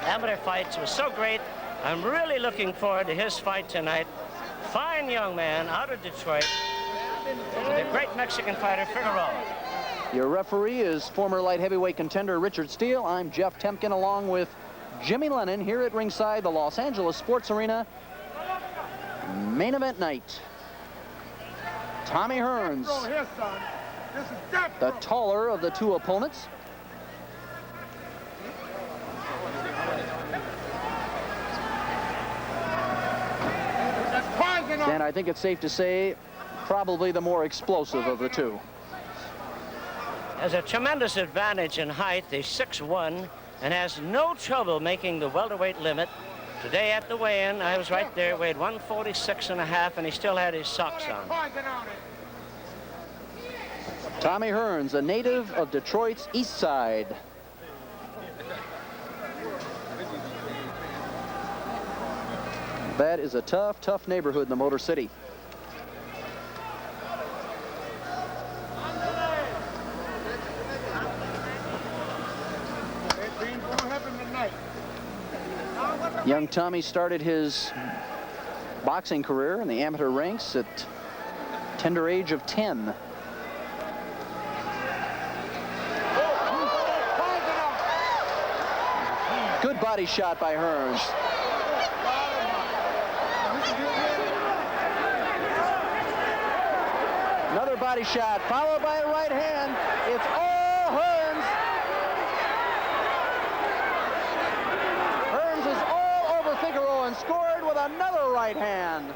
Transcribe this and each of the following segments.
amateur fights was so great. I'm really looking forward to his fight tonight. Fine young man out of Detroit. The great Mexican fighter, Figueroa. Your referee is former light heavyweight contender Richard Steele. I'm Jeff Temkin along with Jimmy Lennon here at ringside, the Los Angeles Sports Arena. Main event night. Tommy Hearns, the taller of the two opponents. And I think it's safe to say, probably the more explosive of the two. Has a tremendous advantage in height. He's 6'1", and has no trouble making the welterweight limit. Today at the weigh-in, I was right there, weighed 146.5, and he still had his socks on. Tommy Hearns, a native of Detroit's East Side. That is a tough, tough neighborhood in the Motor City. Young Tommy started his boxing career in the amateur ranks at tender age of 10. Good body shot by Hearns. Another body shot, followed by a right hand. It's all Hearns. Hearns is all over Figueroa and scored with another right hand.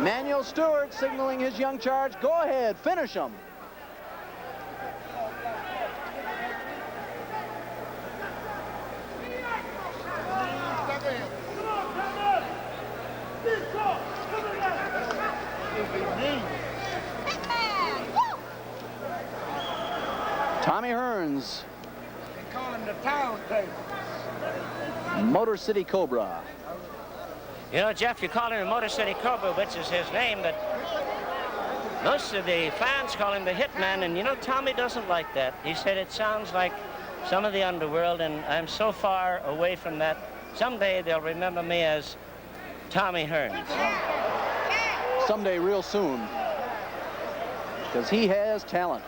Manuel Stewart signaling his young charge. Go ahead, finish him. Tommy Hearns. They call him the town tape. Motor City Cobra. You know, Jeff, you call him the Motor City Cobra, which is his name, but most of the fans call him the Hitman, and you know, Tommy doesn't like that. He said it sounds like some of the underworld, and I'm so far away from that. Someday they'll remember me as Tommy Hearns. Someday real soon, because he has talent.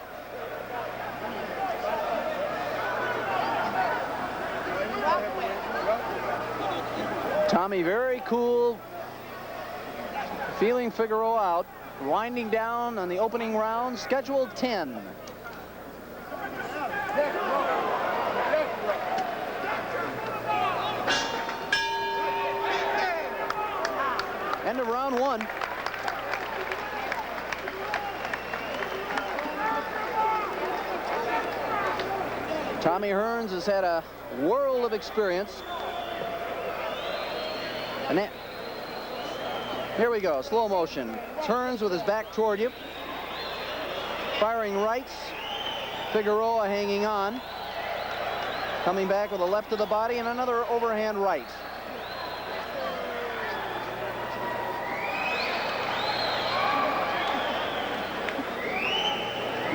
Tommy very cool, feeling Figueroa out, winding down on the opening round, scheduled 10. End of round one. Tommy Hearns has had a world of experience. And that, here we go, slow motion. Turns with his back toward you. Firing rights. Figueroa hanging on. Coming back with a left to the body and another overhand right.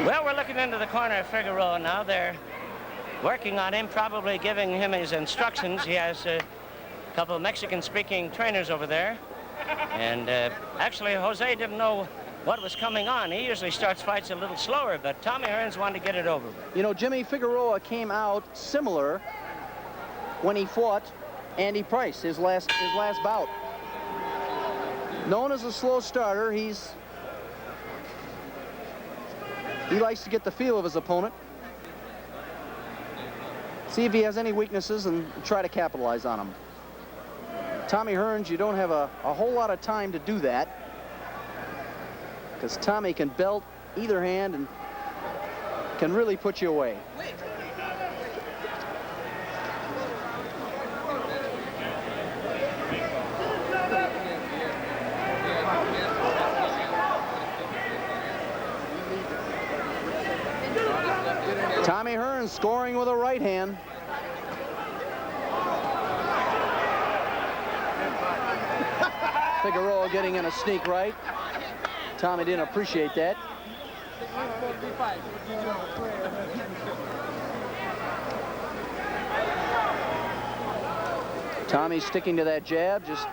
Well, we're looking into the corner of Figueroa now. They're working on him, probably giving him his instructions. He has a couple of Mexican-speaking trainers over there. And actually, Jose didn't know what was coming on. He usually starts fights a little slower, but Tommy Hearns wanted to get it over. You know, Jimmy, Figueroa came out similar when he fought Andy Price, his last bout. Known as a slow starter, he likes to get the feel of his opponent, see if he has any weaknesses, and try to capitalize on them. Tommy Hearns, you don't have a whole lot of time to do that, because Tommy can belt either hand and can really put you away. Tommy Hearns scoring with a right hand. Figueroa getting in a sneak right. Tommy didn't appreciate that. Tommy's sticking to that jab, just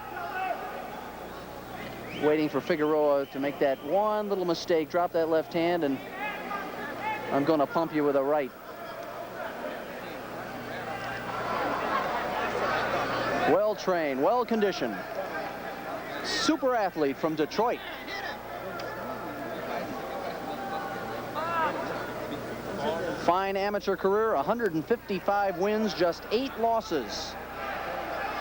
waiting for Figueroa to make that one little mistake, drop that left hand, and I'm going to pump you with a right. Well trained, well conditioned. Super athlete from Detroit. Fine amateur career, 155 wins, just 8 losses.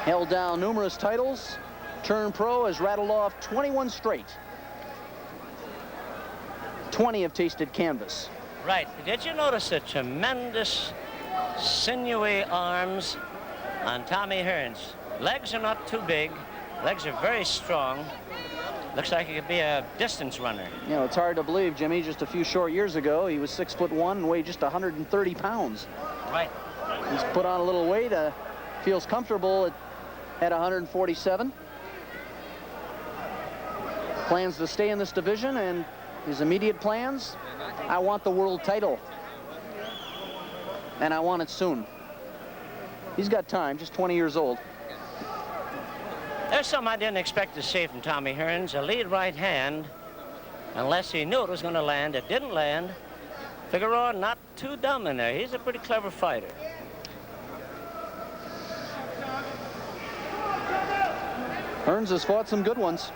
Held down numerous titles. Turned pro, has rattled off 21 straight. 20 have tasted canvas. Right. Did you notice the tremendous sinewy arms on Tommy Hearns? Legs are not too big. Legs are very strong. Looks like he could be a distance runner. You know, it's hard to believe, Jimmy, just a few short years ago, he was 6'1" and weighed just 130 pounds. Right. He's put on a little weight, feels comfortable at 147. Plans to stay in this division, and his immediate plans, I want the world title. And I want it soon. He's got time, just 20 years old. There's something I didn't expect to see from Tommy Hearns, a lead right hand, unless he knew it was going to land. It didn't land. Figueroa not too dumb in there. He's a pretty clever fighter. Hearns has fought some good ones.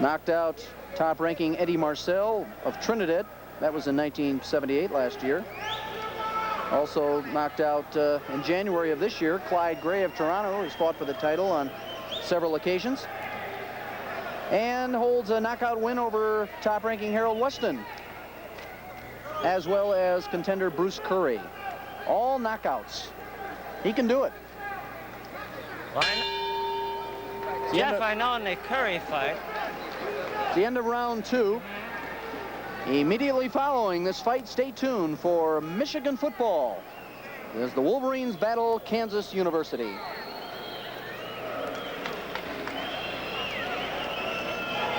Knocked out top-ranking Eddie Marcel of Trinidad. That was in 1978, last year. Also knocked out in January of this year, Clyde Gray of Toronto, who's fought for the title on several occasions. And holds a knockout win over top-ranking Harold Weston, as well as contender Bruce Curry. All knockouts. He can do it. Jeff, I know in the Curry fight. At the end of round 2. Immediately following this fight, stay tuned for Michigan football as the Wolverines battle Kansas University.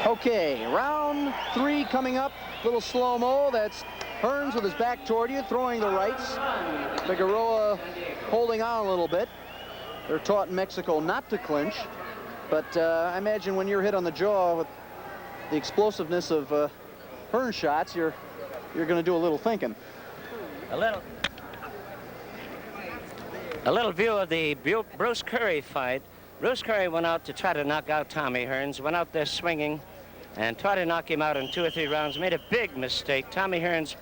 Okay, round 3 coming up. Little slow-mo. That's Hearns with his back toward you, throwing the rights. Figueroa holding on a little bit. They're taught in Mexico not to clinch. But I imagine when you're hit on the jaw with the explosiveness of Hearns shots, you're going to do a little thinking. A little view of the Bruce Curry fight. Bruce Curry went out to try to knock out Tommy Hearns, went out there swinging and tried to knock him out in 2 or 3 rounds, made a big mistake. Tommy Hearns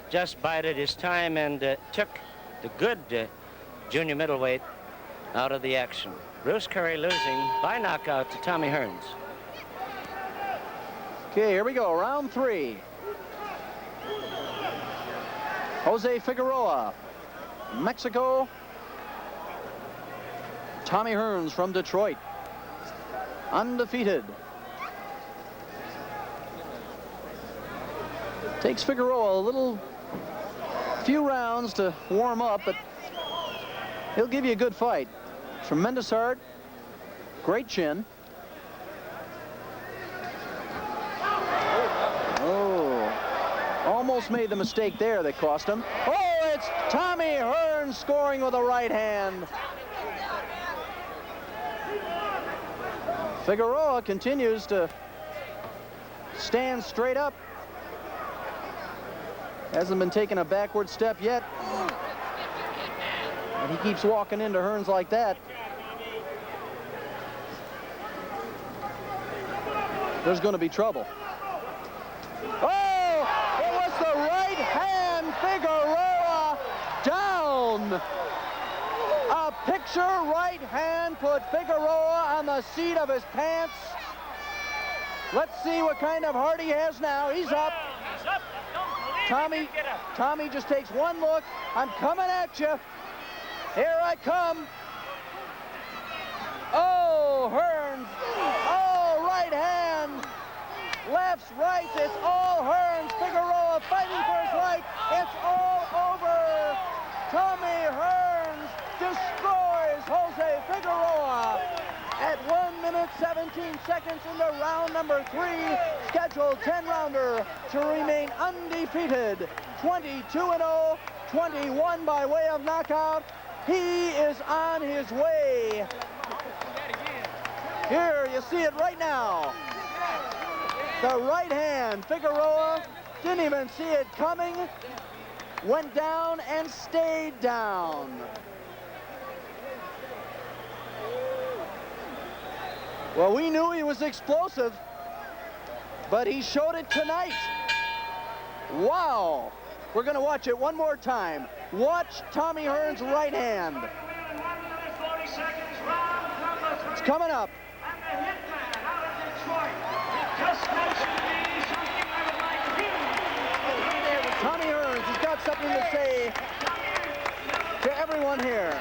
just bided his time and took the good junior middleweight out of the action. Bruce Curry losing by knockout to Tommy Hearns. Okay, here we go, round 3. Jose Figueroa, Mexico. Tommy Hearns from Detroit, undefeated. Takes Figueroa a few rounds to warm up, but he'll give you a good fight. Tremendous heart, great chin. Almost made the mistake there that cost him. Oh, it's Tommy Hearns scoring with a right hand. Figueroa continues to stand straight up. Hasn't been taking a backward step yet. And he keeps walking into Hearns like that. There's going to be trouble. Oh, it was the right hand. Figueroa down. A picture right hand put Figueroa on the seat of his pants. Let's see what kind of heart he has now. He's up. He's up. Tommy just takes one look. I'm coming at you. Here I come. Oh, Hearns. Oh, right hand. Lefts, rights. It's all Hearns. Figueroa fighting for his right. It's all over. Tommy Hearns destroys Jose Figueroa at 1 minute 17 seconds into round number 3. scheduled 10-rounder to remain undefeated, 22-0, 21 by way of knockout. He is on his way. Here, you see it right now. The right hand, Figueroa didn't even see it coming, went down and stayed down. Well, we knew he was explosive, but he showed it tonight. Wow. We're going to watch it one more time. Watch Tommy Hearns' right hand. It's coming up. Tommy Hearns has got something to say to everyone here.